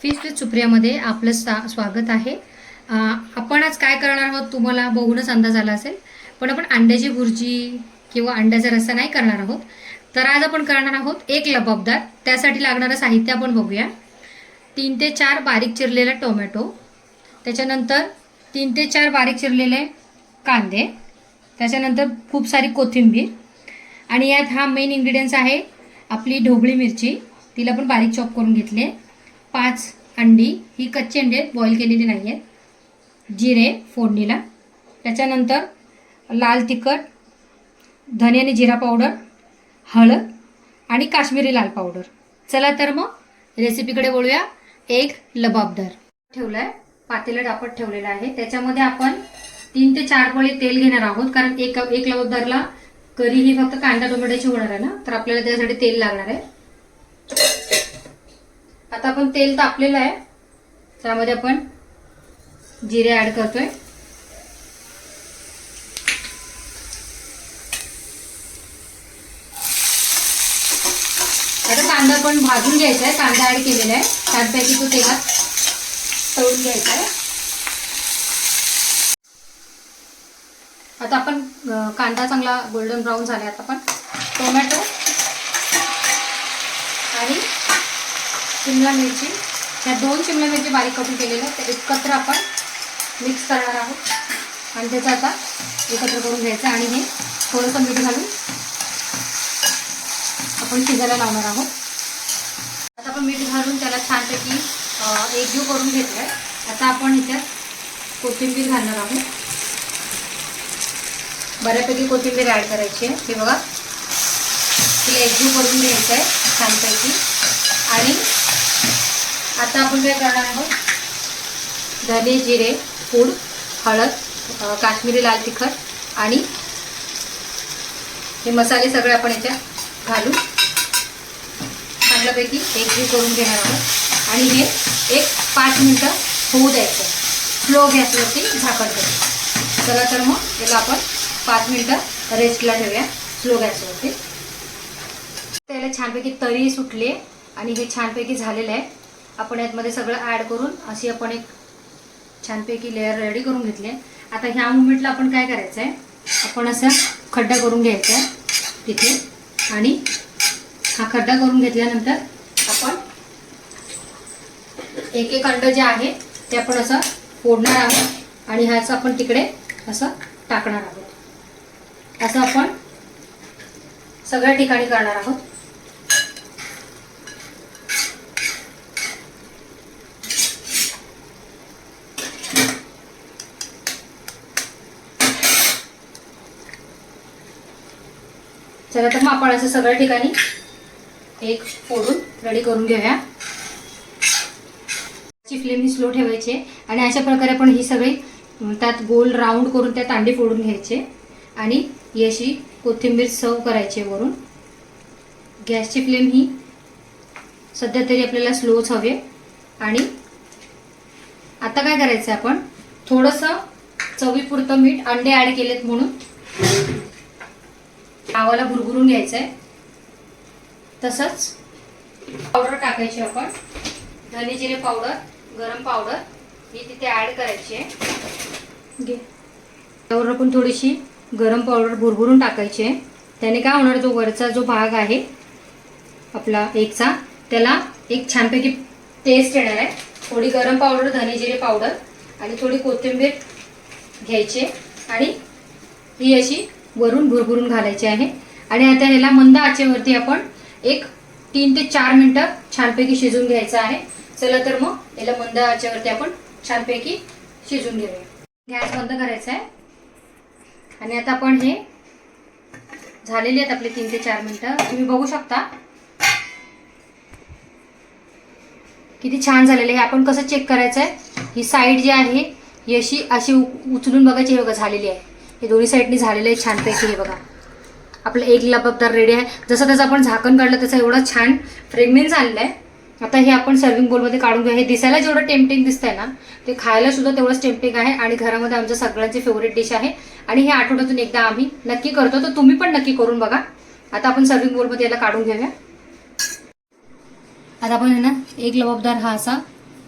Feast with सुप्रियामध्ये आपलं स्वागत आहे। आपण आज काय करणार आहोत तुम्हाला बघूनच अंदाज आला असेल, पण आपण अंड्याची भुर्जी किंवा अंड्याचा रस्सा नाही करणार आहोत। तर आज आपण करणार आहोत एक लबाबदार। त्यासाठी लागणारं साहित्य आपण बघूया। 3 ते 4 बारीक चिरलेला टोमॅटो, त्याच्यानंतर 3 ते 4 बारीक चिरलेले कांदे, त्याच्यानंतर खूप सारी कोथिंबीर, आणि यात हा मेन इन्ग्रेडियंट्स आहे आपली ढोबळी मिरची, तिला पण बारीक चॉप करून घेतले। 5 अंडी, ही कच्ची अंडी आहेत, बॉईल केलेली नाही आहेत। जिरे फोडणीला, त्याच्यानंतर लाल तिखट, धने आणि जिरा पावडर, हळद आणि काश्मीरी लाल पावडर। चला तर मग रेसिपीकडे वळूया। एक लबाबदार ठेवलाय, पातेलं तापत ठेवलेलं आहे। त्याच्यामध्ये आपण 3 ते 4 पळी तेल घेणार आहोत, कारण एक लबाबदारला करी ही फक्त कांदा टोमॅटोची होणार आहे ना, तर आपल्याला त्यासाठी तेल लागणार आहे। आता आपण तेल तापलेलं आहे, त्यामध्ये आपण जिरे ऍड करतोय। आता कांदा पण भाजून घ्यायचा आहे, कांदा ऍड केलेला आहे, छानपैकी तो तेलात तळून घ्यायचा आहे। आता आपण कांदा चांगला गोल्डन ब्राऊन झाला, आता आपण टोमॅटो आणि शिमला मिरची, ह्या 2 शिमला मिरची बारीक करून केलेल्या त्या एकत्र आपण मिक्स करणार आहोत, आणि त्याचं आता एकत्र करून घ्यायचं आणि हे थोडंसं मीठ घालून आपण शिजायला लावणार आहोत। आता आपण मीठ घालून त्याला छानपैकी एकजीव करून घेतलाय। आता आपण ह्याच्यात कोथिंबीर घालणार आहोत, बऱ्यापैकी कोथिंबीर ऍड करायची आहे। हे बघा, तिला एकजीव करून घ्यायचं आहे छानपैकी। आणि आता आपण काय करणार आहोत, धने जिरे पूड, हळद, काश्मीरी लाल तिखट आणि हे मसाले सगळे आपण याच्यात घालून चांगल्यापैकी एकजीव करून घेणार आहोत, आणि हे एक 5 मिनिटं होऊ द्यायचं, स्लो गॅसवरती झाकण ठेवून। चला तर मग याला आपण 5 मिनिटं रेस्टला ठेवूया स्लो गॅसवरती। त्याला छानपैकी तरी सुटली आणि हे छानपैकी झालेलं आहे। आपण यातमध्ये सगळं ऍड करून अशी आपण एक छानपैकी लेअर रेडी करून घेतले। आता ह्या मोमेंटला आपण काय करायचं आहे, आपण असा खड्डा करून घ्यायचा आहे तिथे, आणि हा खड्डा करून घेतल्यानंतर आपण एक एक अंड जे आहे ते आपण असं फोडणार आहोत, आणि ह्याचं आपण तिकडे असं टाकणार आहोत। असं आपण सगळ्या ठिकाणी करणार आहोत। चला तर मग आपण असं सगळ्या ठिकाणी एक फोडून रेडी करून घेऊया। फ्लेम ही स्लो ठेवायची आणि अशा प्रकारे आपण ही सगळी त्यात गोल राऊंड करून त्यात अंडी फोडून घ्यायचे, आणि ही अशी कोथिंबीर सर्व करायची वरून। गॅसची फ्लेम ही सध्या तरी आपल्याला स्लोच हवी। आणि आता काय करायचं, आपण थोडंसं चवीपुरतं मीठ, अंडे ऍड केलेत म्हणून आवाला भुरभुरून घ्यायचंय। तसंच पावडर टाकायची आपण, धने जिरे पावडर, गरम पावडर ही तिथे ऍड करायची आहे। त्यावर आपण थोडीशी गरम पावडर भुरभुरून टाकायची आहे। त्याने काय होणार, जो वरचा जो भाग आहे आपला एकचा, त्याला एक छानपैकी टेस्ट येणार आहे। थोडी गरम पावडर, धने जिरे पावडर आणि थोडी कोथिंबीर घ्यायची आणि ही अशी वरून भुरभुरून घालायची आहे। आणि आता ह्याला मंद आचेवरती आपण एक 3 ते 4 मिनिटं छानपैकी शिजून घ्यायचं आहे। चला तर मग याला मंद आचेवरती आपण छानपैकी शिजून घेऊया। गॅस बंद करायचा आहे, आणि आता आपण हे झालेले आहेत आपले 3 ते 4 मिनिटं। तुम्ही बघू शकता किती छान झालेले आहे। आपण कसं चेक करायचं आहे, ही साईड जी आहे ही अशी उचलून बघायची। हे बघा झालेली आहे, हे दोन्ही साईडनी झालेले आहे छानपैकी। हे बघा, आपलं एक लबाबदार रेडी आहे। जसं त्याचं आपण झाकण काढलं तसं एवढं छान फ्रेग्रन्स आलेलं आहे। आता हे आपण सर्विंग बोलमध्ये काढून घेऊया। हे दिसायला जेवढं टेम्पटिंग दिसतंय ना, ते खायला सुद्धा तेवढंच टेम्पटिंग आहे, आणि घरामध्ये आमच्या सगळ्यांची फेवरेट डिश आहे, आणि हे आठवड्यातून एकदा आम्ही नक्की करतो, तर तुम्ही पण नक्की करून बघा। आता आपण सर्विंग बोलमध्ये याला काढून घेऊया। आता आपण आहे ना एक लबाबदार हा असा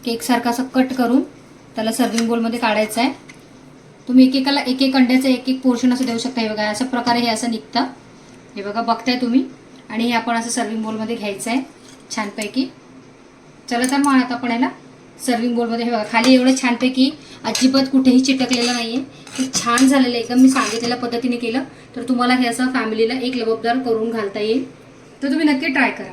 केकसारखं असं कट करून त्याला सर्विंग बोलमध्ये काढायचं आहे. तुम्ही एकेकाला एक एक अंड्याचं एक एक पोर्शन असं देऊ शकता. हे बघा अशा प्रकारे हे असं निघतं. हे बघा बघताय तुम्ही. आणि हे आपण असं सर्विंग बोलमध्ये घ्यायचं आहे छानपैकी. चला तर मग आता आपण याला सर्विंग बोलमध्ये हे बघा खाली एवढं छानपैकी अजिबात कुठेही चिटकलेलं नाही आहे. ते छान झालेलं आहे. एकदम मी सांगितलेल्या पद्धतीने केलं तर तुम्हाला हे असं फॅमिलीला एक लबबदार करून घालता येईल. तर तुम्ही नक्की ट्राय करा.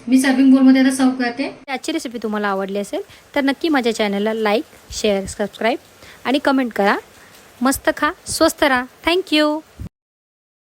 मी सर्विंग बोलमध्ये आता सर्व करते. आजची रेसिपी तुम्हाला आवडली असेल तर नक्की माझ्या चॅनलला लाईक, शेअर, सबस्क्राईब आणि कमेंट करा. मस्त खा, स्वस्त राहा. थँक्यू.